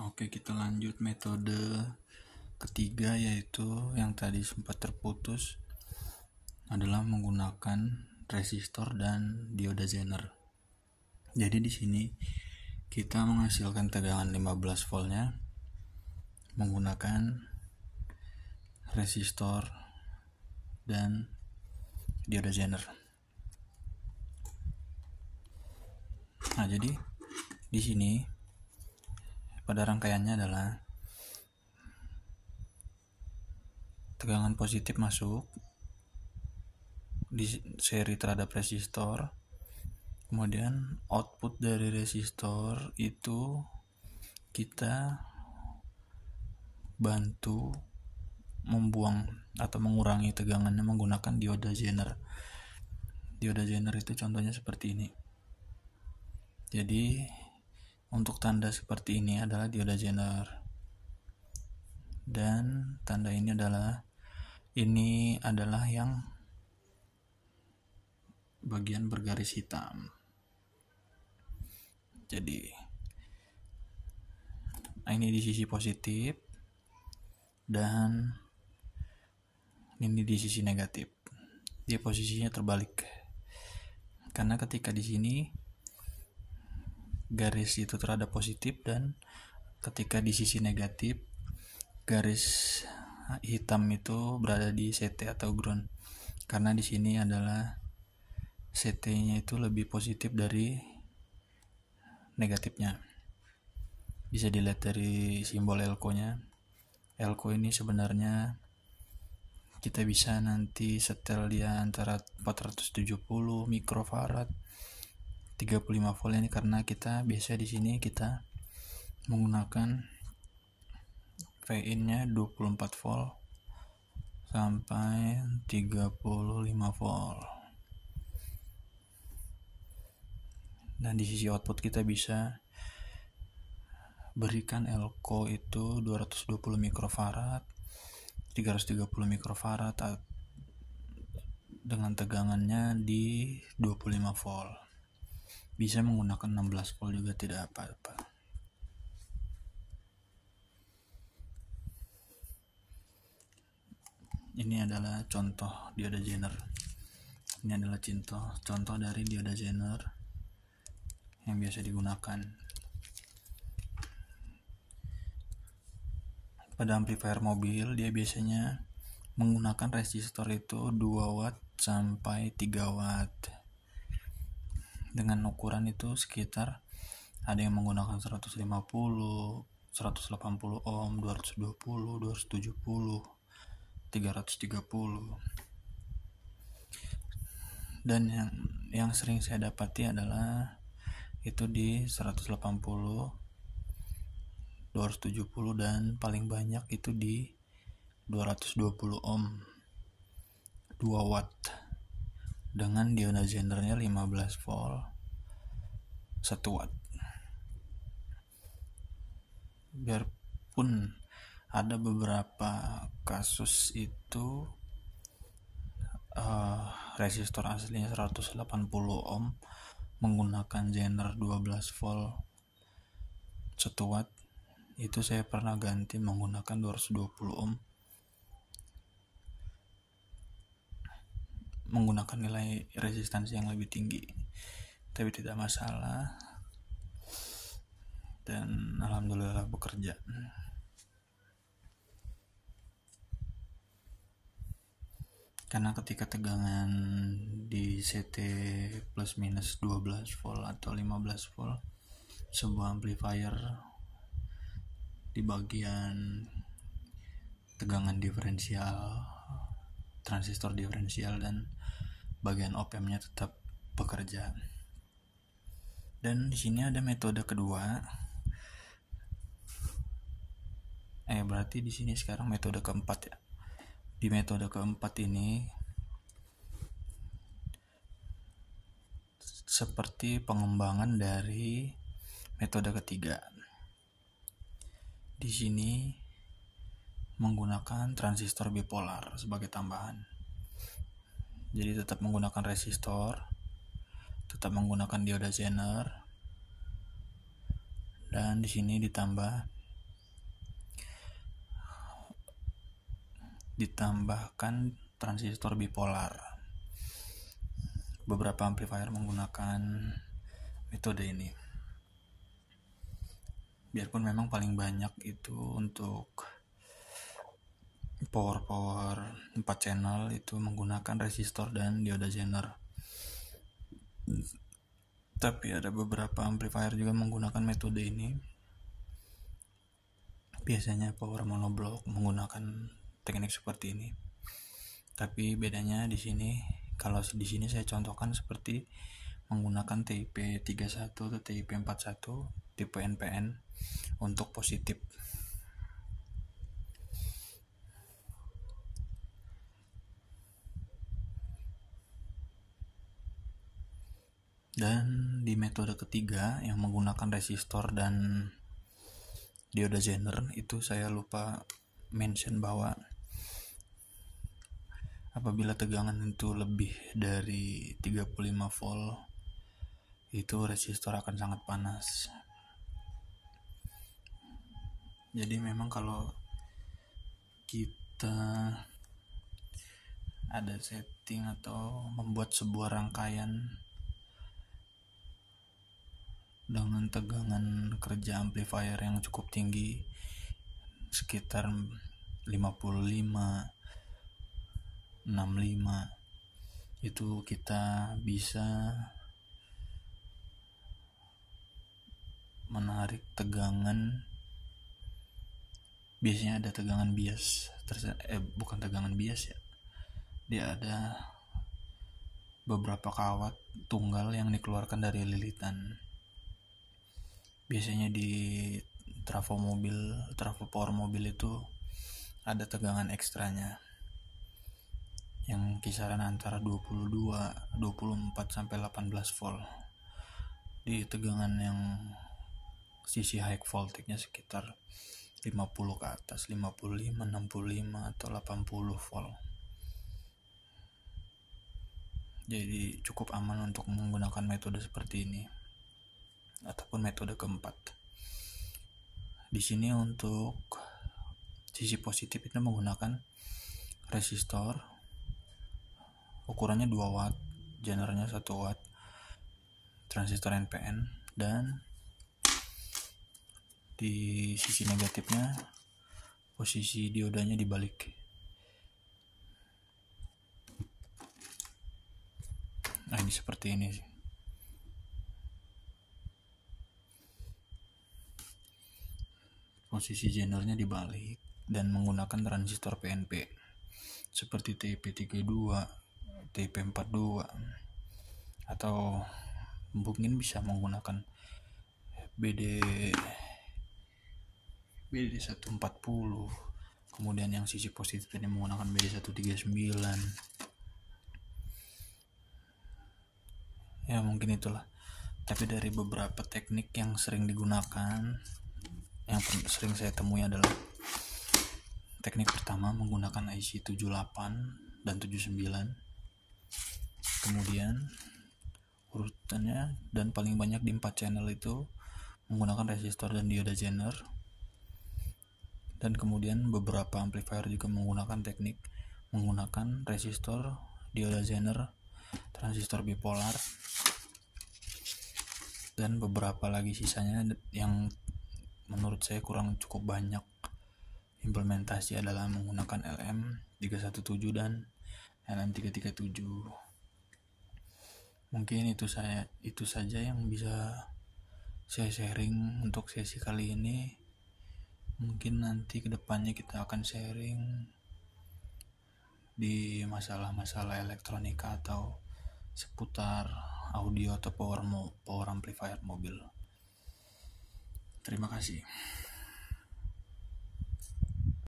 Oke, kita lanjut metode ketiga, yaitu yang tadi sempat terputus adalah menggunakan resistor dan dioda Zener. Jadi di sini kita menghasilkan tegangan 15 voltnya menggunakan resistor dan dioda Zener. Nah, jadi di sini pada rangkaiannya adalah tegangan positif masuk di seri terhadap resistor, kemudian output dari resistor itu kita bantu membuang atau mengurangi tegangannya menggunakan dioda Zener. Dioda Zener itu contohnya seperti ini. Jadi untuk tanda seperti ini adalah dioda Zener, dan tanda ini adalah yang bagian bergaris hitam. Jadi ini di sisi positif dan ini di sisi negatif. Dia posisinya terbalik karena ketika di sini garis itu terhadap positif, dan ketika di sisi negatif garis hitam itu berada di CT atau ground, karena di sini adalah CT-nya itu lebih positif dari negatifnya. Bisa dilihat dari simbol elko-nya. Elko ini sebenarnya kita bisa nanti setel di antara 470 mikrofarad 35 volt ini, karena kita biasa di sini kita menggunakan VIN-nya 24 volt sampai 35 volt. Dan di sisi output kita bisa berikan elko itu 220 mikrofarad, 330 mikrofarad dengan tegangannya di 25 volt. Bisa menggunakan 16 volt juga tidak apa-apa. Ini adalah contoh dioda Zener. Ini adalah contoh dari dioda Zener yang biasa digunakan. Pada amplifier mobil dia biasanya menggunakan resistor itu 2 watt sampai 3 watt. Dengan ukuran itu sekitar ada yang menggunakan 150, 180 ohm, 220, 270, 330. Dan yang sering saya dapati adalah itu di 180, 270, dan paling banyak itu di 220 ohm, 2 watt dengan dioda Zenernya 15 volt 1 watt. Biarpun ada beberapa kasus itu resistor aslinya 180 ohm menggunakan Zener 12 volt 1 watt, itu saya pernah ganti menggunakan 220 ohm menggunakan nilai resistansi yang lebih tinggi, tapi tidak masalah dan alhamdulillah bekerja. Karena ketika tegangan di CT plus minus 12 volt atau 15 volt, sebuah amplifier di bagian tegangan diferensial, transistor diferensial, dan bagian op-ampnya tetap bekerja. Dan di sini ada metode kedua. Berarti di sini sekarang metode keempat ya. Di metode keempat ini seperti pengembangan dari metode ketiga. Di sini menggunakan transistor bipolar sebagai tambahan. Jadi tetap menggunakan resistor, tetap menggunakan dioda Zener, dan di sini ditambah ditambahkan transistor bipolar. Beberapa amplifier menggunakan metode ini. Biarpun memang paling banyak itu untuk power 4 channel itu menggunakan resistor dan dioda Zener. Tapi ada beberapa amplifier juga menggunakan metode ini. Biasanya power monoblock menggunakan teknik seperti ini. Tapi bedanya di sini, kalau di sini saya contohkan seperti menggunakan TIP 31 atau TIP 41 tipe NPN untuk positif. Dan di metode ketiga yang menggunakan resistor dan dioda Zener itu saya lupa mention bahwa apabila tegangan itu lebih dari 35 volt itu resistor akan sangat panas. Jadi memang kalau kita ada setting atau membuat sebuah rangkaian dengan tegangan kerja amplifier yang cukup tinggi sekitar 55, 65, itu kita bisa menarik tegangan. Biasanya ada tegangan bias, bukan tegangan bias ya, dia ada beberapa kawat tunggal yang dikeluarkan dari lilitan. Biasanya di trafo power mobil itu ada tegangan ekstranya yang kisaran antara 22, 24 sampai 18 volt. Di tegangan yang sisi high voltage-nya sekitar 50 ke atas, 55, 65 atau 80 volt. Jadi cukup aman untuk menggunakan metode seperti ini ataupun metode keempat. Di sini untuk sisi positif itu menggunakan resistor ukurannya 2 watt, Zenernya 1 watt, transistor NPN, dan di sisi negatifnya posisi diodanya dibalik. Nah, ini seperti ini sih. Posisi Zenernya dibalik dan menggunakan transistor PNP seperti TIP 32, TIP 42, atau mungkin bisa menggunakan BD 140. Kemudian yang sisi positif ini menggunakan BD 139. Ya mungkin itulah. Tapi dari beberapa teknik yang sering digunakan, yang sering saya temui adalah teknik pertama menggunakan IC 78 dan 79. Kemudian urutannya dan paling banyak di 4 channel itu menggunakan resistor dan dioda Zener. Dan kemudian beberapa amplifier juga menggunakan teknik menggunakan resistor, dioda Zener, transistor bipolar, dan beberapa lagi sisanya yang menurut saya kurang cukup banyak implementasi adalah menggunakan LM317 dan LM337. Mungkin itu saja yang bisa saya sharing untuk sesi kali ini. Mungkin nanti kedepannya kita akan sharing di masalah-masalah elektronika atau seputar audio atau power amplifier mobil. Terima kasih.